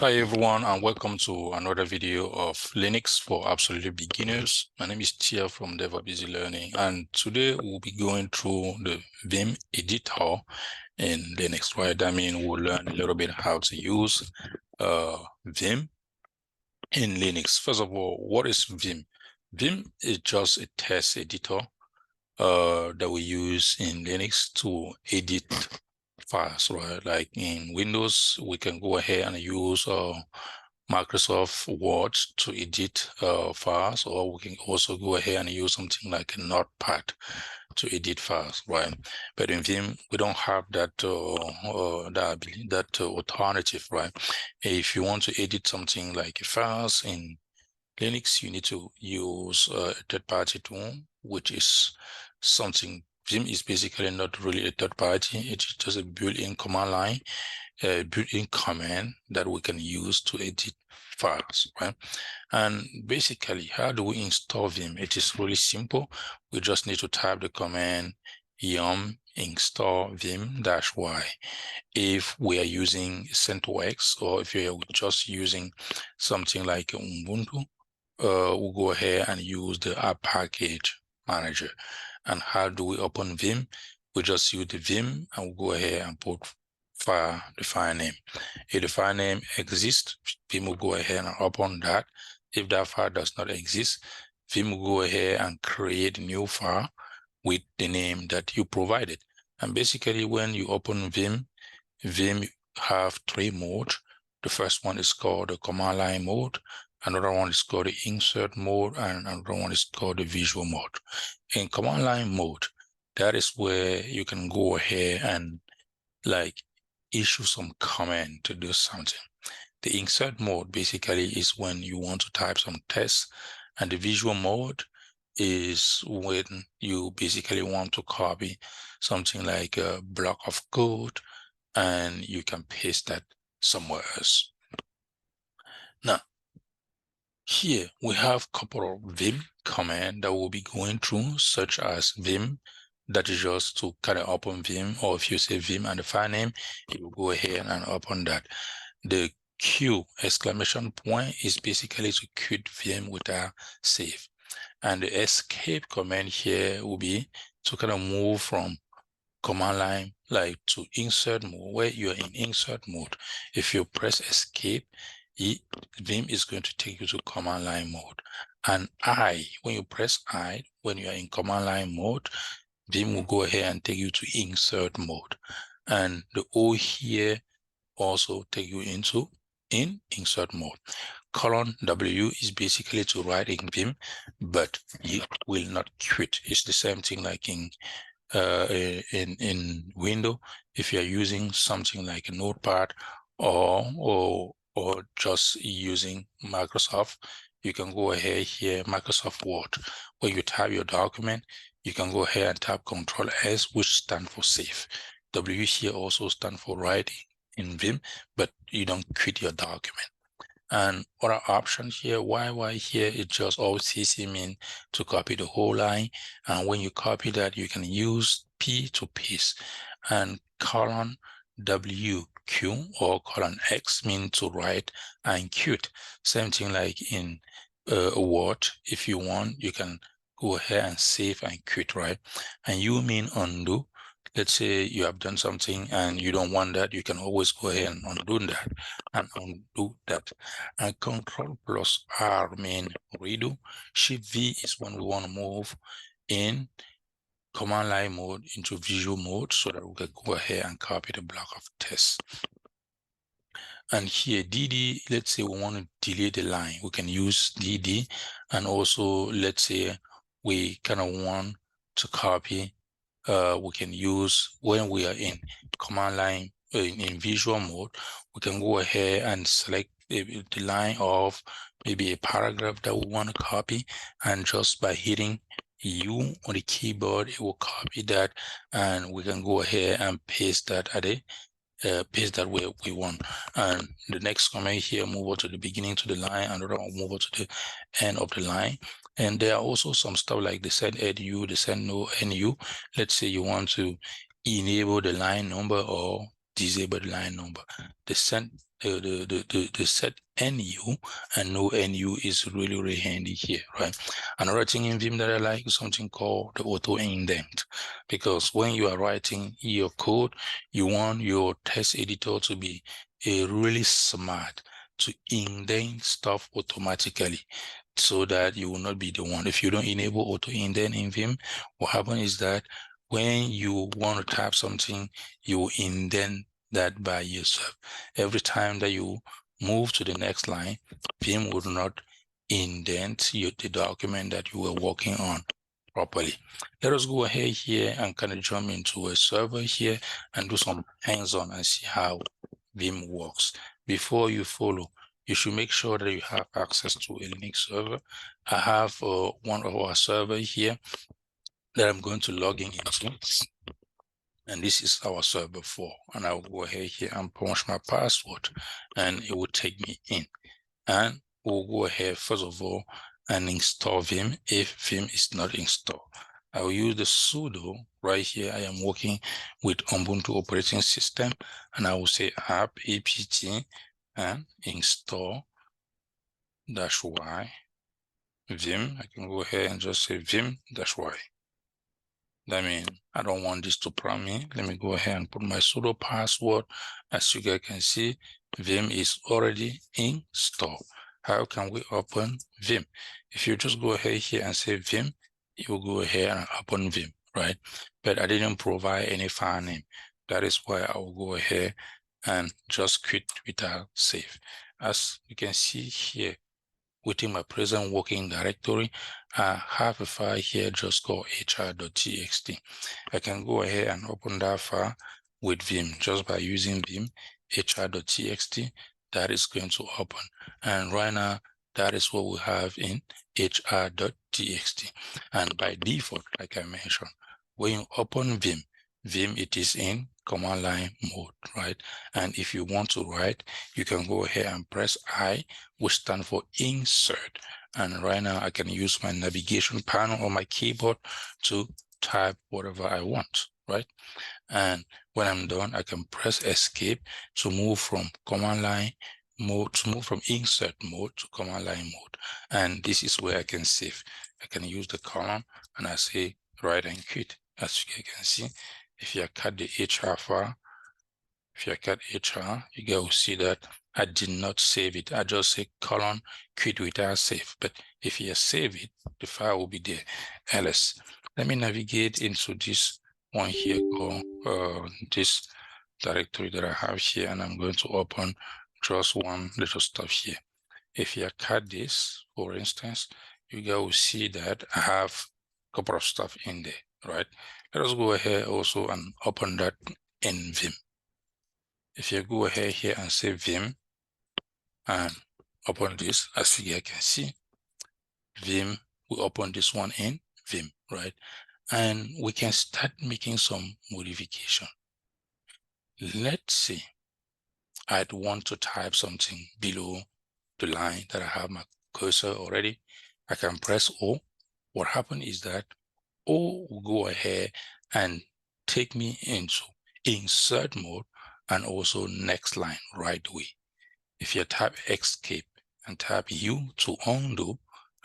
Hi everyone, and welcome to another video of Linux for absolute beginners. My name is Tia from DevOps Easy Learning, and today we'll be going through the Vim Editor in Linux, right? I mean, we'll learn a little bit how to use Vim in Linux. First of all, what is Vim? Vim is just a text editor that we use in Linux to edit files, right? Like in Windows, we can go ahead and use Microsoft Word to edit files, or we can also go ahead and use something like a Notepad to edit files, right? But in Vim, we don't have that alternative, right? If you want to edit something like files in Linux, you need to use a third-party tool, which is something. Vim is basically not really a third party. It's just a built-in command line, a built-in command that we can use to edit files, right? And basically, how do we install Vim? It is really simple. We just need to type the command yum install vim-y. If we are using CentOS, or if you're just using something like Ubuntu, we'll go ahead and use the app package manager. And how do we open Vim? We just use the Vim and we'll go ahead and put file the file name. If the file name exists, Vim will go ahead and open that. If that file does not exist, Vim will go ahead and create a new file with the name that you provided. And basically, when you open Vim have three modes. The first one is called the command line mode. Another one is called the insert mode, and another one is called the visual mode. In command line mode, that is where you can go ahead and like issue some command to do something. The insert mode basically is when you want to type some text, and the visual mode is when you basically want to copy something like a block of code and you can paste that somewhere else. Now, here we have a couple of Vim commands that we'll be going through, such as Vim, that is just to kind of open Vim, or if you say Vim and the file name, it will go ahead and open that. The Q exclamation point is basically to quit Vim without save. And the escape command here will be to kind of move from command line like to insert mode, where you're in insert mode. If you press escape, Vim is going to take you to command line mode. And when you press I, when you are in command line mode, Vim will go ahead and take you to insert mode. And the O here also take you into insert mode. Colon W is basically to write in Vim, but you will not quit. It's the same thing like in Windows. If you're using something like a Notepad or just using Microsoft, you can go ahead here, Microsoft Word, where you type your document, you can go ahead and type Control S, which stands for save. W here also stands for writing in Vim, but you don't quit your document. And other options here, YY here, it just all CC mean to copy the whole line. And when you copy that, you can use P to paste. And colon WQ or colon X mean to write and quit. Same thing like in Word. If you want, you can go ahead and save and quit, right? And U mean undo. Let's say you have done something and you don't want that, you can always go ahead and undo that and undo that. And Control plus R mean redo. Shift V is when we want to move in command line mode into visual mode so that we can go ahead and copy the block of text. And here DD, let's say we want to delete the line, we can use DD. And also, let's say we kind of want to copy, we can use when we are in command line in visual mode, we can go ahead and select the line of maybe a paragraph that we want to copy, and just by hitting U on the keyboard, it will copy that, and we can go ahead and paste that at a paste that where we want. And the next command here, move over to the beginning to the line, another one move over to the end of the line. And there are also some stuff like the send edu, the send no nu. Let's say you want to enable the line number or disabled line number. The set NU and no NU is really handy here, right? Another thing in Vim that I like is something called the auto indent, because when you are writing your code, you want your text editor to be really smart to indent stuff automatically, so that you will not be the one. If you don't enable auto indent in Vim, what happens is that when you want to type something, you indent that by yourself. Every time that you move to the next line, Vim would not indent the document that you were working on properly. Let us go ahead here and kind of jump into a server here and do some hands-on and see how Vim works. Before you follow, you should make sure that you have access to a Linux server. I have one of our servers here that I'm going to log in into. And this is our server 4. And I'll go ahead here and punch my password, and it will take me in. And we'll go ahead, first of all, and install Vim if Vim is not installed. I will use the sudo right here. I am working with Ubuntu operating system, and I will say apt and install -y Vim. I can go ahead and just say Vim-y. That means I don't want this to prompt me. Let me go ahead and put my sudo password. As you guys can see, Vim is already installed. How can we open Vim? If you just go ahead here and say Vim, you will go ahead and open Vim, right? But I didn't provide any file name. That is why I will go ahead and just quit without save. As you can see here, within my present working directory, I have a file here just called hr.txt. I can go ahead and open that file with Vim just by using Vim hr.txt. That is going to open. And right now, that is what we have in hr.txt. And by default, like I mentioned, when you open Vim, it is in command line mode, right? And if you want to write, you can go ahead and press I, which stands for insert. And right now I can use my navigation panel on my keyboard to type whatever I want, right? And when I'm done, I can press escape to move from command line mode, to move from insert mode to command line mode. And this is where I can save. I can use the column and I say write and quit. As you can see, if you cut the HR file, if you cut HR, you guys will see that I did not save it. I just say colon quit without save. But if you save it, the file will be there. ls. Let me navigate into this one here called this directory that I have here, and I'm going to open just one little stuff here. If you cut this, for instance, you guys will see that I have a couple of stuff in there, right? Let us go ahead also and open that in Vim. If you go ahead here and say Vim and open this, as you can see, Vim, we open this one in Vim, right? And we can start making some modification. Let's say I'd want to type something below the line that I have my cursor already. I can press O. What happens is that O will go ahead and take me into insert mode and also next line right away. If you type escape and type U to undo,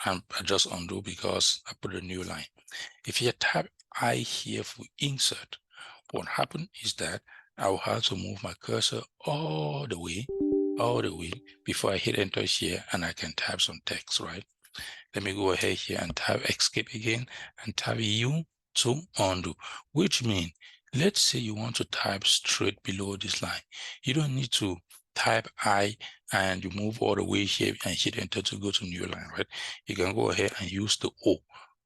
and I just undo because I put a new line. If you type I here for insert, what happened is that I will have to move my cursor all the way before I hit enter here and I can type some text, right? Let me go ahead here and type escape again and type U to undo, which means, let's say you want to type straight below this line. You don't need to type I and you move all the way here and hit enter to go to new line, right? You can go ahead and use the O.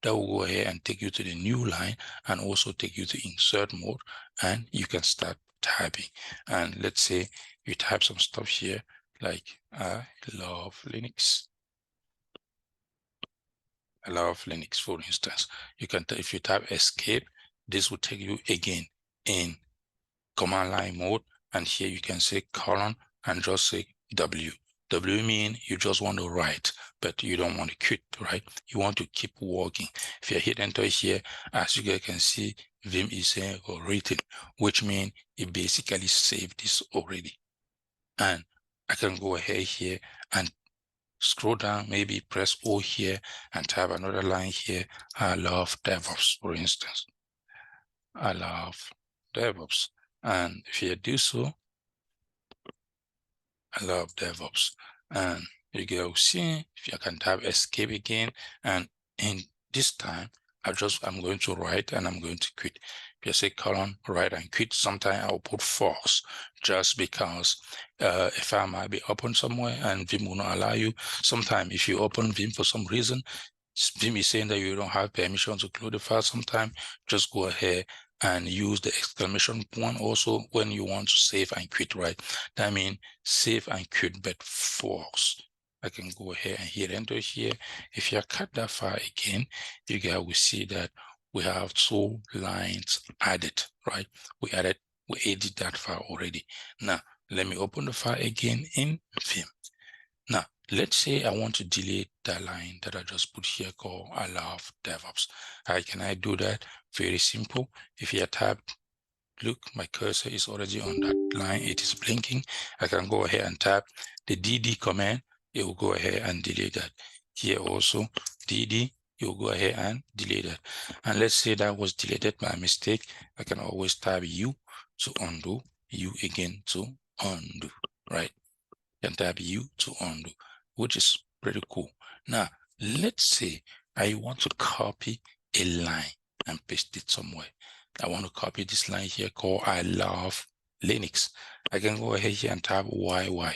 That will go ahead and take you to the new line and also take you to insert mode, and you can start typing. And let's say you type some stuff here like I love Linux. I love Linux, for instance. You can, if you type escape, this will take you again in command line mode. And here you can say colon and just say W. W mean you just want to write, but you don't want to quit, right? You want to keep working. If you hit enter here, as you guys can see, Vim is saying written, which means it basically saved this already. And I can go ahead here and scroll down, maybe press O here and type another line here. I love DevOps, for instance. I love DevOps. And if you do so, I love DevOps. And you go see if you can type escape again. And in this time, I'm going to write and I'm going to quit. If you say colon, write and quit, sometimes I'll put false just because if I might be open somewhere and Vim will not allow you. Sometimes if you open Vim for some reason, Vim is saying that you don't have permission to close the file sometime, just go ahead and use the exclamation point also when you want to save and quit, right? That means save and quit, but false. I can go ahead and hit enter here. If you cut that file again, you guys will see that we have 2 lines added, right? We edit that file already. Now, let me open the file again in Vim. Now, let's say I want to delete that line that I just put here called I love DevOps. How can I do that? Very simple. If you tap, look, my cursor is already on that line. It is blinking. I can go ahead and tap the DD command. It will go ahead and delete that. Here also, DD, you will go ahead and delete that. And let's say that was deleted by mistake. I can always type U to undo, U again to undo, right? Can type U to undo, which is pretty cool. Now, let's say I want to copy a line and paste it somewhere. I want to copy this line here called I love Linux. I can go ahead here and type YY.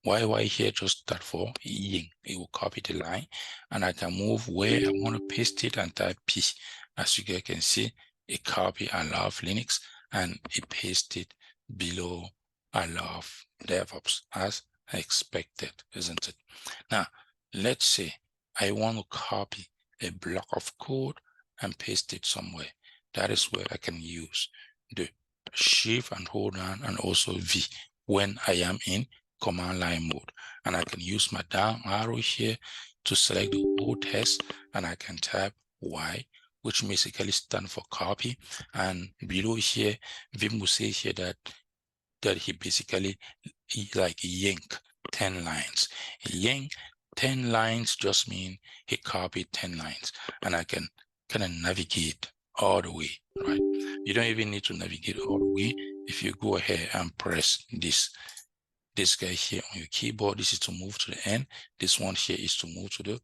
YY here just start for Ying. It will copy the line and I can move where I want to paste it and type P. As you guys can see, it copy I love Linux and it pasted below I love DevOps as expected, isn't it? Now, let's say I want to copy a block of code and paste it somewhere. That is where I can use the shift and hold down and also V when I am in command line mode. And I can use my down arrow here to select the whole text and I can type Y, which basically stands for copy. And below here, Vim will say here that he basically like yank 10 lines. Yank 10 lines just mean he copied 10 lines and I can kind of navigate all the way, right? You don't even need to navigate all the way. If you go ahead and press this guy here on your keyboard, this is to move to the end. This one here is to move to the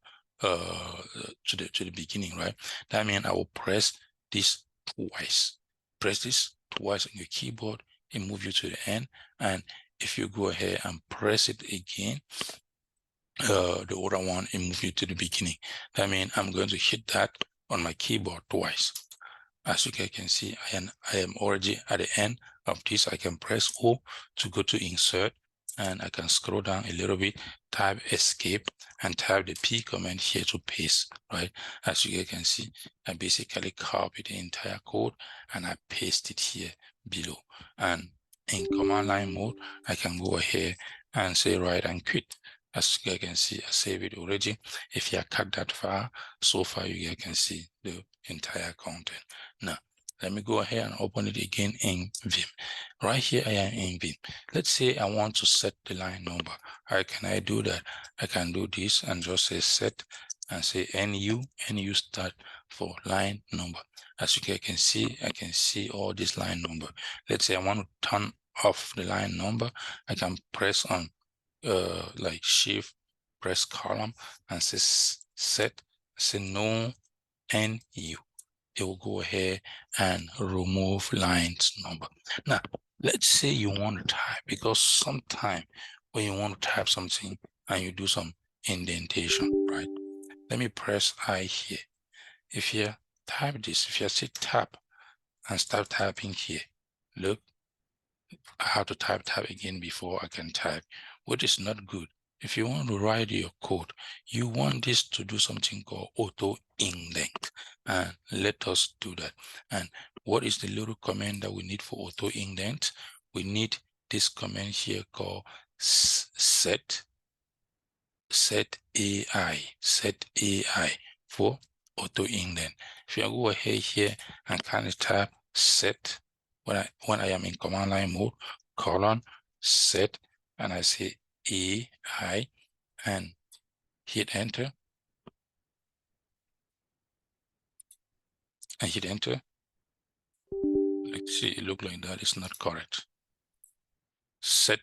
beginning, right? That means I will press this twice. Press this twice on your keyboard, it move you to the end. And if you go ahead and press it again, the other one, it move you to the beginning. That means I'm going to hit that on my keyboard twice. As you guys can see, I am already at the end of this. I can press O to go to insert and I can scroll down a little bit, type escape and type the P command here to paste, right? As you guys can see, I basically copy the entire code and I paste it here below. And in command line mode, I can go ahead and say write and quit. As you guys can see, I save it already. If you cut that file, so far you guys can see the entire content. Now, let me go ahead and open it again in Vim. Right here, I am in Vim. Let's say I want to set the line number. How can I do that? I can do this and just say set and say NU start for line number. As you guys can see, I can see all this line number. Let's say I want to turn off the line number. I can press on like shift, press column and say set, say no NU. It will go ahead and remove lines number. Now, let's say you want to type, because sometimes when you want to type something and you do some indentation, right? Let me press I here. If you type this, if you say tap and start typing here, look, I have to type again before I can type, which is not good. If you want to write your code, you want this to do something called auto indent. And let us do that. And what is the little command that we need for auto indent? We need this command here called set set AI for auto indent. If you go ahead here and kind of type set when I am in command line mode, colon set, and I say AI and hit enter. And hit enter. Let's see, it looks like that is not correct. Set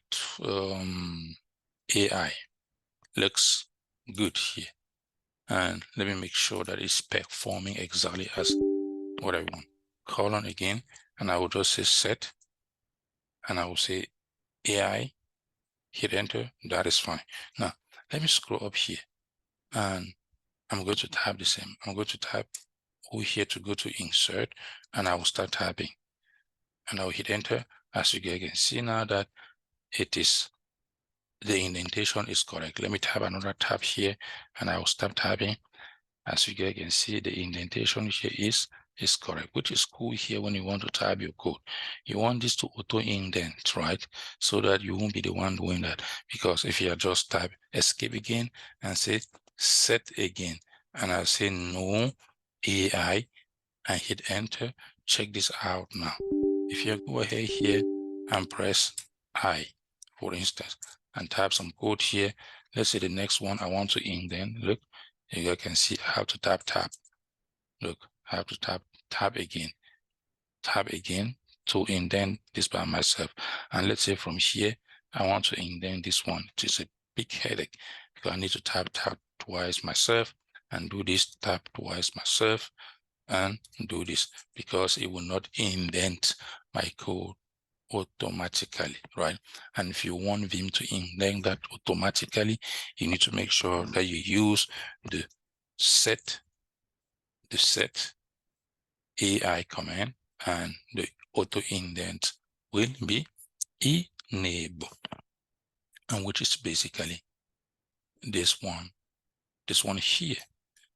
AI looks good here. And let me make sure that it's performing exactly as what I want. Colon again, and I will just say set, and I will say AI, hit enter. That is fine. Now, let me scroll up here, and I'm going to type the same. I'm going to type over here to go to insert, and I will start typing. And I will hit enter. As you can see now that it is, the indentation is correct. Let me type another tab here, and I will start typing. As you can see, the indentation here is correct, which is cool here when you want to type your code. You want this to auto indent, right? So that you won't be the one doing that. Because if you just type escape again and say set again, and I say no AI and hit enter, check this out now. If you go ahead here and press I, for instance, and type some code here, let's say the next one I want to indent, look, you can see how to tap. Look, I have to tap again to indent this by myself. And let's say from here, I want to indent this one. It's a big headache because I need to tap twice myself and do this, tap twice myself and do this, because it will not indent my code automatically, right? And if you want Vim to indent that automatically, you need to make sure that you use the set AI command, and the auto indent will be enabled, and which is basically this one here.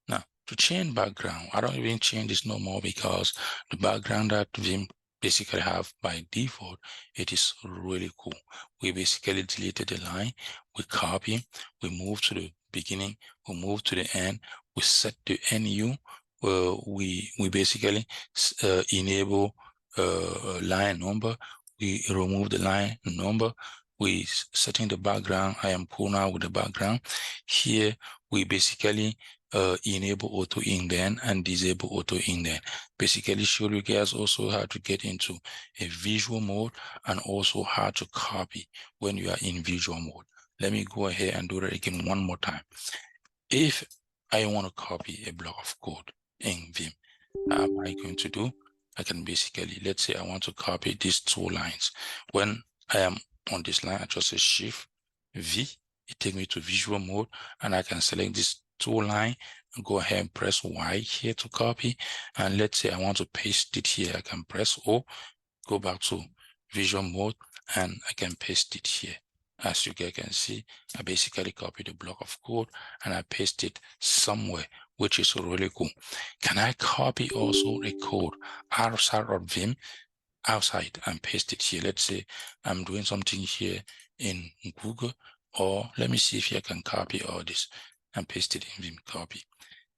Now, to change background, I don't even change this no more, because the background that Vim basically have by default, it is really cool. We basically deleted the line, we copy, we move to the beginning, we move to the end, we set the NU, we basically enable line number, we remove the line number, we setting the background. I am cool now with the background. Here, we basically enable auto indent and disable auto indent. Basically show you guys also how to get into a visual mode and also how to copy when you are in visual mode. Let me go ahead and do that again one more time. If I want to copy a block of code in Vim, how am I going to do? I can basically, let's say I want to copy these two lines. When I am on this line, I just say Shift V, it takes me to visual mode, and I can select this two line and go ahead and press Y here to copy. And let's say I want to paste it here, I can press O, go back to visual mode, and I can paste it here. As you guys can see, I basically copy the block of code and I paste it somewhere, which is really cool. Can I copy also a code outside of Vim, outside, and paste it here? Let's say I'm doing something here in Google, or let me see if I can copy all this and paste it in Vim. Copy.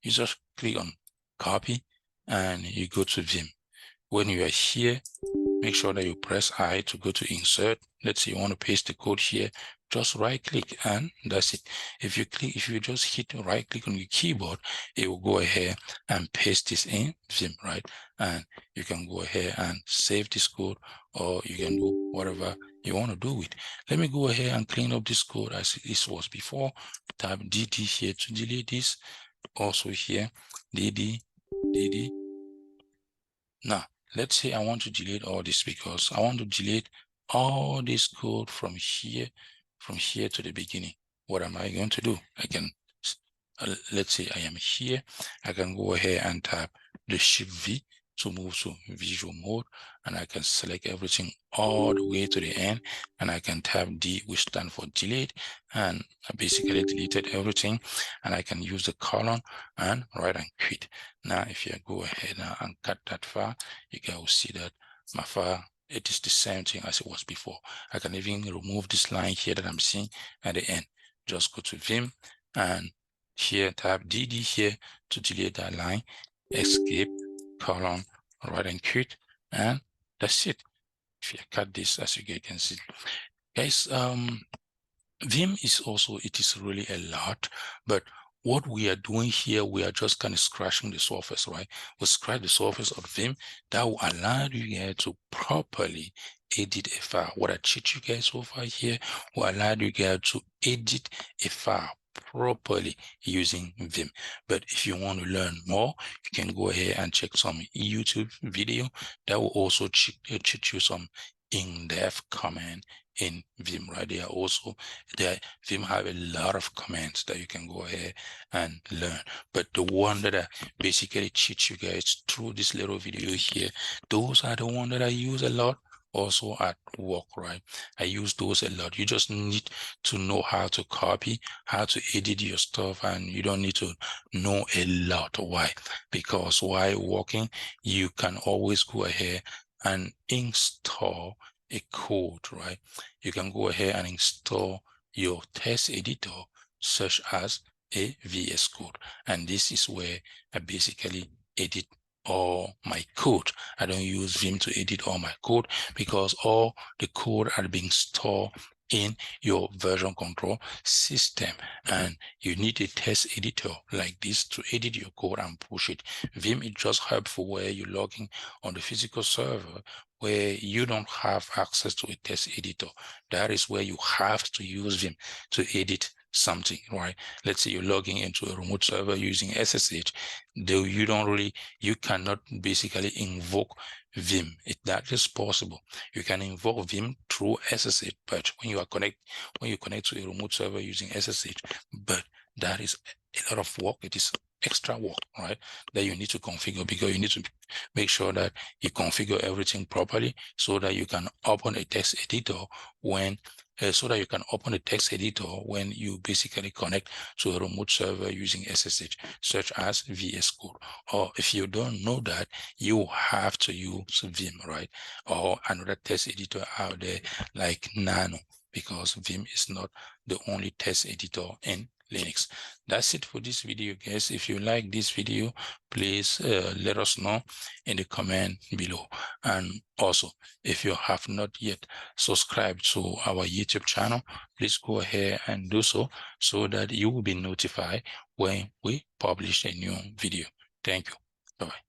You just click on copy and you go to Vim. When you are here, make sure that you press I to go to insert. Let's say you want to paste the code here, just right click and that's it. If you just hit right click on your keyboard, it will go ahead and paste this in Vim, right? And you can go ahead and save this code, or you can do whatever you want to do with. Let me go ahead and clean up this code as this was before. Type DD here to delete this. Also here, DD. Now, let's say I want to delete all this, because I want to delete all this code from here to the beginning. What am I going to do? I can, let's say I am here, I can go ahead and type the Shift V to move to visual mode, and I can select everything all the way to the end, and I can type D, which stands for delete, and I basically deleted everything, and I can use the colon and write and quit. Now, if you go ahead now and cut that file, you guys will see that my file, it is the same thing as it was before. I can even remove this line here that I'm seeing at the end. Just go to Vim and here tap DD here to delete that line, escape, colon, right and quit, and that's it. If you cut this, as you guys can see, guys, Vim is also, it is really a lot, but what we are doing here, we are just kind of scratching the surface, right? We scratch the surface of Vim that will allow you guys to properly edit a file. What I teach you guys over here will allow you guys to edit a file properly using Vim. But if you want to learn more, you can go ahead and check some YouTube video that will also teach you some in-depth command in Vim, right? They are also there. Vim have a lot of commands that you can go ahead and learn. But the one that I basically teach you guys through this little video here, those are the one that I use a lot also at work, right? I use those a lot. You just need to know how to copy, how to edit your stuff, and you don't need to know a lot. Why? Because while working, you can always go ahead and install a code, right? You can go ahead and install your text editor such as a VS Code. And this is where I basically edit all my code. I don't use Vim to edit all my code because all the code are being stored in your version control system, and you need a text editor like this to edit your code and push it. Vim is just helpful where you're logging on the physical server where you don't have access to a text editor. That is where you have to use Vim to edit something, right? Let's say you're logging into a remote server using SSH, though you cannot basically invoke Vim. That is possible. You can invoke Vim through SSH, but when you connect to a remote server using SSH, but that is a lot of work. It is extra work, right? That you need to configure, because you need to make sure that you configure everything properly so that you can open a text editor when you basically connect to a remote server using SSH, such as VS Code. Or if you don't know that, you have to use Vim, right? Or another text editor out there like Nano, because Vim is not the only text editor in Linux. That's it for this video, guys. If you like this video, please let us know in the comment below. And also, if you have not yet subscribed to our YouTube channel, please go ahead and do so that you will be notified when we publish a new video. Thank you. Bye-bye.